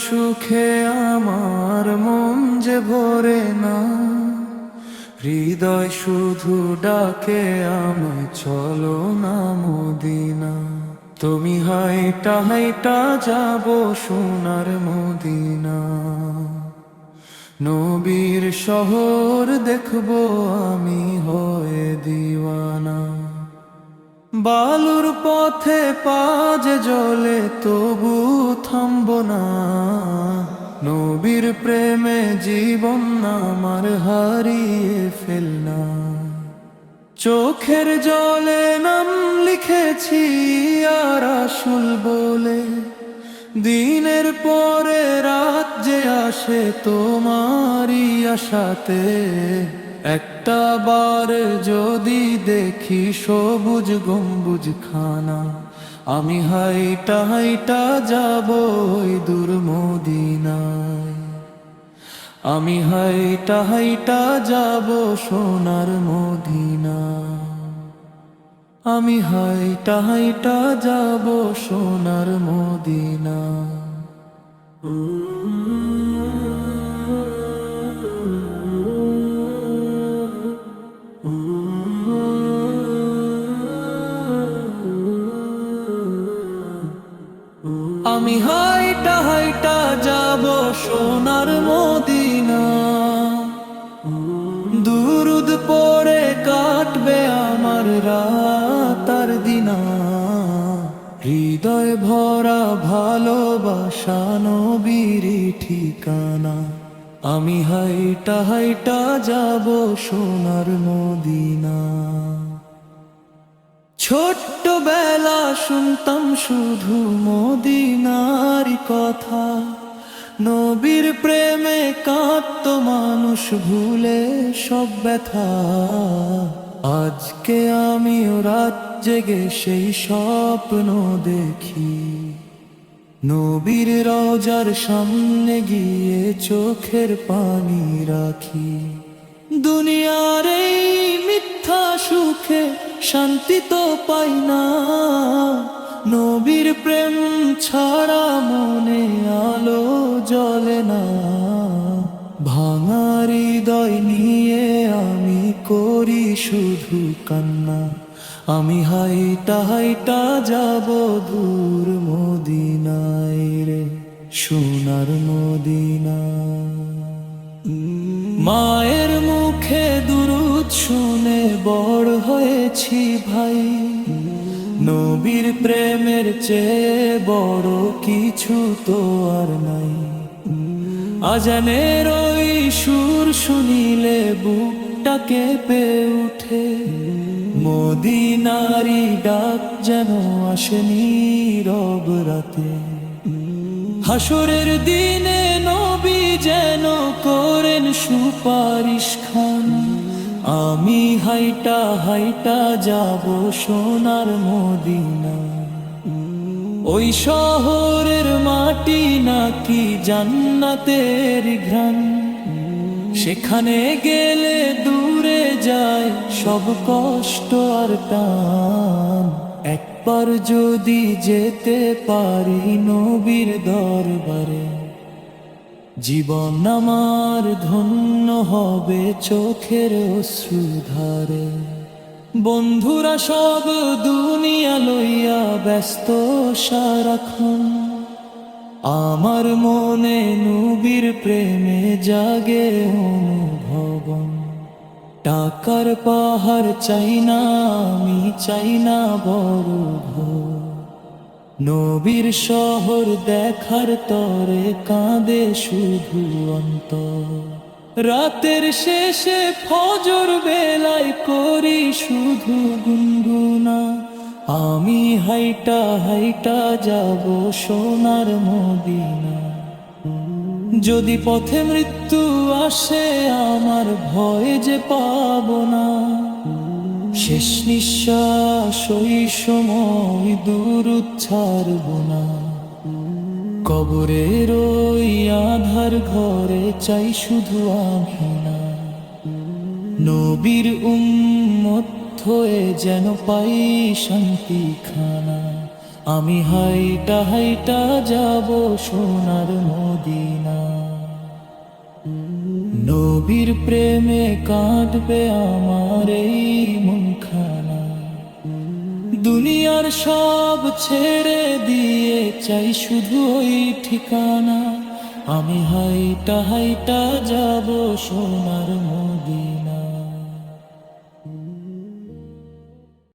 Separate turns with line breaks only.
সুখে আমার মন যে ভরে না, হৃদয় শুধু ডাকে আমায় চলো না মদিনা। তুমি হাইটা হাইটা যাব সোনার মদিনা, নবীর শহর দেখবো আমি হয়ে দিওয়ানা। বালুর পথে পা যে জ্বলে তবু থামব না, নবীর প্রেমে জীবন আমার হারিয়ে ফেলনা। চোখের জলে নাম লিখেছি আর রাসূল বলে, দিনের পরে রাত যে আসে তোমারই আশাতে। একটা বার যদি দেখি সবুজ গম্বুজ খানা, আমি হাইটা হাইটা যাব ওই দূর মদিনায়। আমি হাইটা হাইটা যাব সোনার মদিনা, আমি হাইটা হাইটা যাব সোনার মদিনা। আমি হাইটা হাইটা যাব সোনার মদিনা, দুরুদ পড়ে কাটবে আমার রাত আর দিনা। হৃদয় ভরা ভালোবাসা নবীর ঠিকানা, আমি হাইটা হাইটা যাব সোনার মদিনা। ছোট্টবেলা শুনতাম শুধু মদিনার কথা, নবীর প্রেমে কাঁদত মানুষ ভুলে সব ব্যথা। আজকে আমিও রাত জেগে সেই স্বপ্ন দেখি, নবীর রওজার সামনে গিয়ে চোখের পানি রাখি। দুনিয়ার এই মিথ্যা সুখে শান্তি তো পাই না, নবীর প্রেম ছাড়া মনে আলো জ্বলে না। ভাঙা হৃদয় নিয়ে আমি করি শুধু কান্না, আমি হাইটা হাইটা যাব দূর মদিনায় রে সোনার মদিনা। মায়ের মুখে দুরূদ শুনে বড় হয়েছি ভাই, নবীর প্রেমের চেয়ে বড় কিছু তো আর নাই। আজানের ওই সুর শুনিলে বুকটা কেঁপে উঠে, মদিনারি ডাক যেন আসে নীরব রাতে। হাসরের দিনে নবী যেন করেন সুপারিশ খান, আমি হাইটা হাইটা যাব সোনার মদিনা। ওই শহরের মাটি নাকি জান্নাতের ঘ্রাণ, সেখানে গেলে দূরে যায় সব কষ্ট আর টান। একবার যদি যেতে পারি নবীর দরবারে, জীবন আমার ধন্য হবে চোখের অশ্রুধারে। বন্ধুরা সব দুনিয়া লইয়া ব্যস্ত সারাক্ষণ, আমার মনে নবীর প্রেমে জাগে অনুভবন। টাকার পাহাড় চাই না আমি, চাই না বড় ঘর, নবীর শহর দেখার তরে কাঁদে শুধু অন্তর। রাতের শেষে ফজর বেলায় করি শুধু গুনগুনা, আমি হাইটা হাইটা যাব সোনার মদিনা। যদি পথে মৃত্যু আসে আমার ভয় যে পাব না, শেষ নিঃশ্বাস ওই সময় দুরূদ ছাড়ব না। কবরের ওই আধার ঘরে চাই শুধু আমি না, নবীর উম্মত হয়ে যেন পাই শান্তি খানা। আমি হাইটা হাইটা যাব সোনার মদিনা। নবীর প্রেমে কাঁদবে আমার এই মনখানা। দুনিয়ার সব ছেড়ে দিয়ে চাই শুধু ওই ঠিকানা। আমি হাইটা হাইটা যাব সোনার মদিনা।